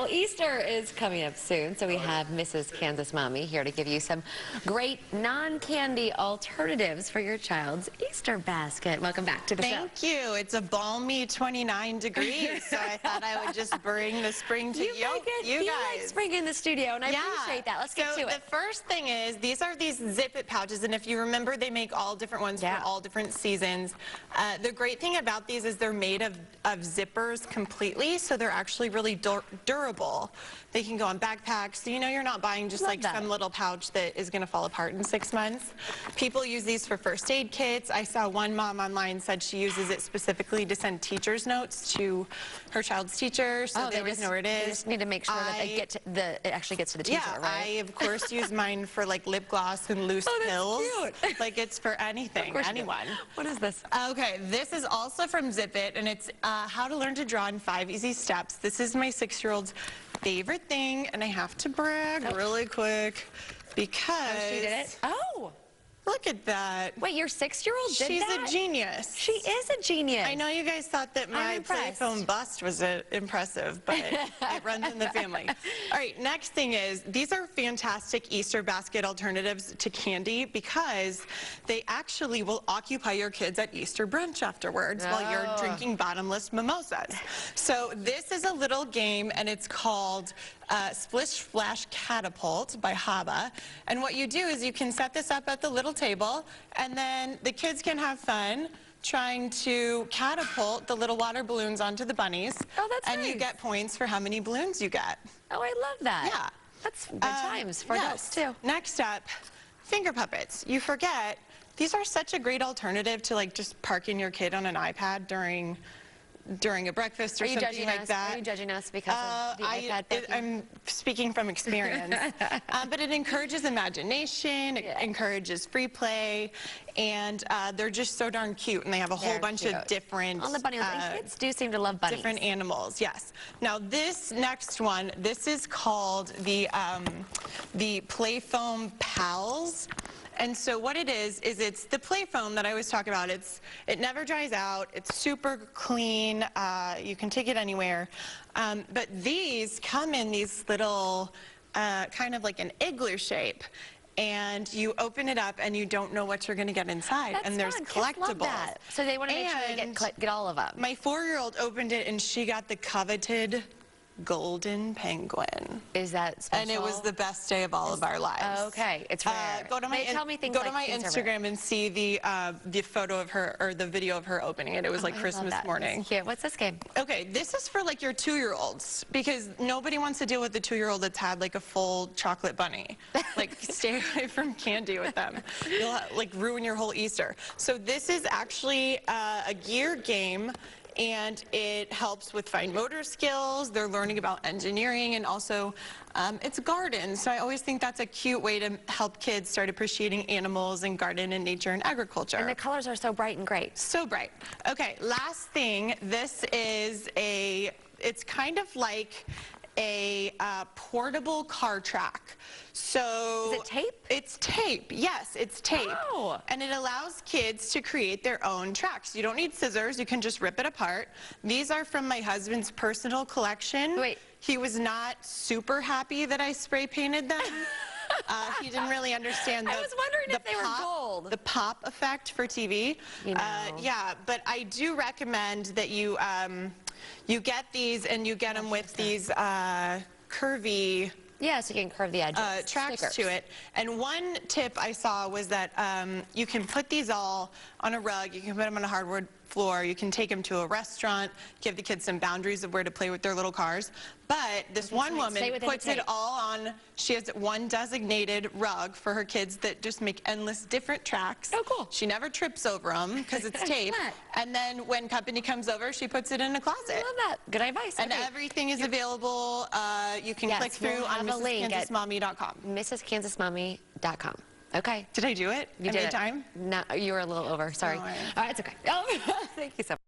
Well, Easter is coming up soon, so we have Mrs. Kansas Mommy here to give you some great non-candy alternatives for your child's Easter basket. Welcome back to the show. Thank you. It's a balmy 29 degrees, so I thought I would just bring the spring to you guys. Like spring in the studio, and I appreciate that. Let's get to it. So the first thing is, these are these zip-it pouches, and if you remember, they make all different ones for all different seasons. The great thing about these is they're made of zippers completely, so they're actually really durable. They can go on backpacks, so you know you're not buying just like some little pouch that is going to fall apart in 6 months. People use these for first aid kits. I saw one mom online said she uses it specifically to send teacher's notes to her child's teacher, so they always know where it is. They just need to make sure that it actually gets to the teacher, right? I of course use mine for like lip gloss and loose pills. Cute. Like it's for anything, anyone. What is this? Okay, this is also from Zip It, and it's how to learn to draw in 5 easy steps. This is my 6-year-old's favorite thing, and I have to brag really quick because she did it. Oh, look at that. Wait, your 6-year-old did that? She's a genius. She is a genius. I know you guys thought that my playphone bust was impressive, but it runs in the family. All right, next thing is, these are fantastic Easter basket alternatives to candy because they actually will occupy your kids at Easter brunch afterwards while you're drinking bottomless mimosas. So this is a little game, and it's called Splish Splash Catapult by Haba. And what you do is you can set this up at the little table, and then the kids can have fun trying to catapult the little water balloons onto the bunnies. Oh, that's nice. And you get points for how many balloons you get. Oh, I love that. Yeah. That's good times for adults, too. Next up, finger puppets. You forget, these are such a great alternative to like just parking your kid on an iPad during a breakfast or something like that. Are you judging us because of the iPad? I'm speaking from experience. But it encourages imagination, it encourages free play, and they're just so darn cute, and they have a whole bunch of different... All the bunnies. Kids do seem to love bunnies. Different animals, yes. Now this next one, this is called the Play Foam Pals. And so what it is it's the play foam that I always talk about. It never dries out. It's super clean. You can take it anywhere. But these come in these little, kind of like an igloo shape. And you open it up, and you don't know what you're going to get inside. That's and there's fun. collectibles. Kids love that. So they want to make sure they get all of them. My 4-year-old opened it, and she got the coveted golden penguin. Is that special? And it was the best day of all of our lives. Okay, it's rare. Go to my Instagram and see the photo of her, or the video of her opening it. It was like Christmas morning. That's cute. What's this game? Okay, this is for like your 2-year-olds, because nobody wants to deal with the 2-year-old that's had like a full chocolate bunny. Like stay away from candy with them. You'll like ruin your whole Easter. So this is actually a gear game, and it helps with fine motor skills. They're learning about engineering, and also it's gardens. So I always think that's a cute way to help kids start appreciating animals and garden and nature and agriculture. And the colors are so bright and great. So bright. Okay, last thing. This is it's kind of like a portable car track. So is it tape? It's tape. Yes, it's tape. Oh. And it allows kids to create their own tracks. You don't need scissors. You can just rip it apart. These are from my husband's personal collection. Wait. He was not super happy that I spray painted them. He didn't really understand I was wondering if they were gold. The pop effect for TV. You know. Yeah, but I do recommend that you you get these, and you get them with these curvy... Yeah, so you can curve the edges. Tracks to it. And one tip I saw was that you can put these all on a rug, you can put them on a hardwood floor, you can take them to a restaurant, give the kids some boundaries of where to play with their little cars. But this one woman puts it all on, she has one designated rug for her kids that just make endless different tracks. Oh, cool. She never trips over them because it's tape. And then when company comes over, she puts it in a closet. I love that. Good advice. And everything is available. You can click through on MrsKansasMommy.com. MrsKansasMommy.com. Okay. Did I do it? You did time? No, you were a little over. Sorry. Oh, All right, it's okay. Thank you so much.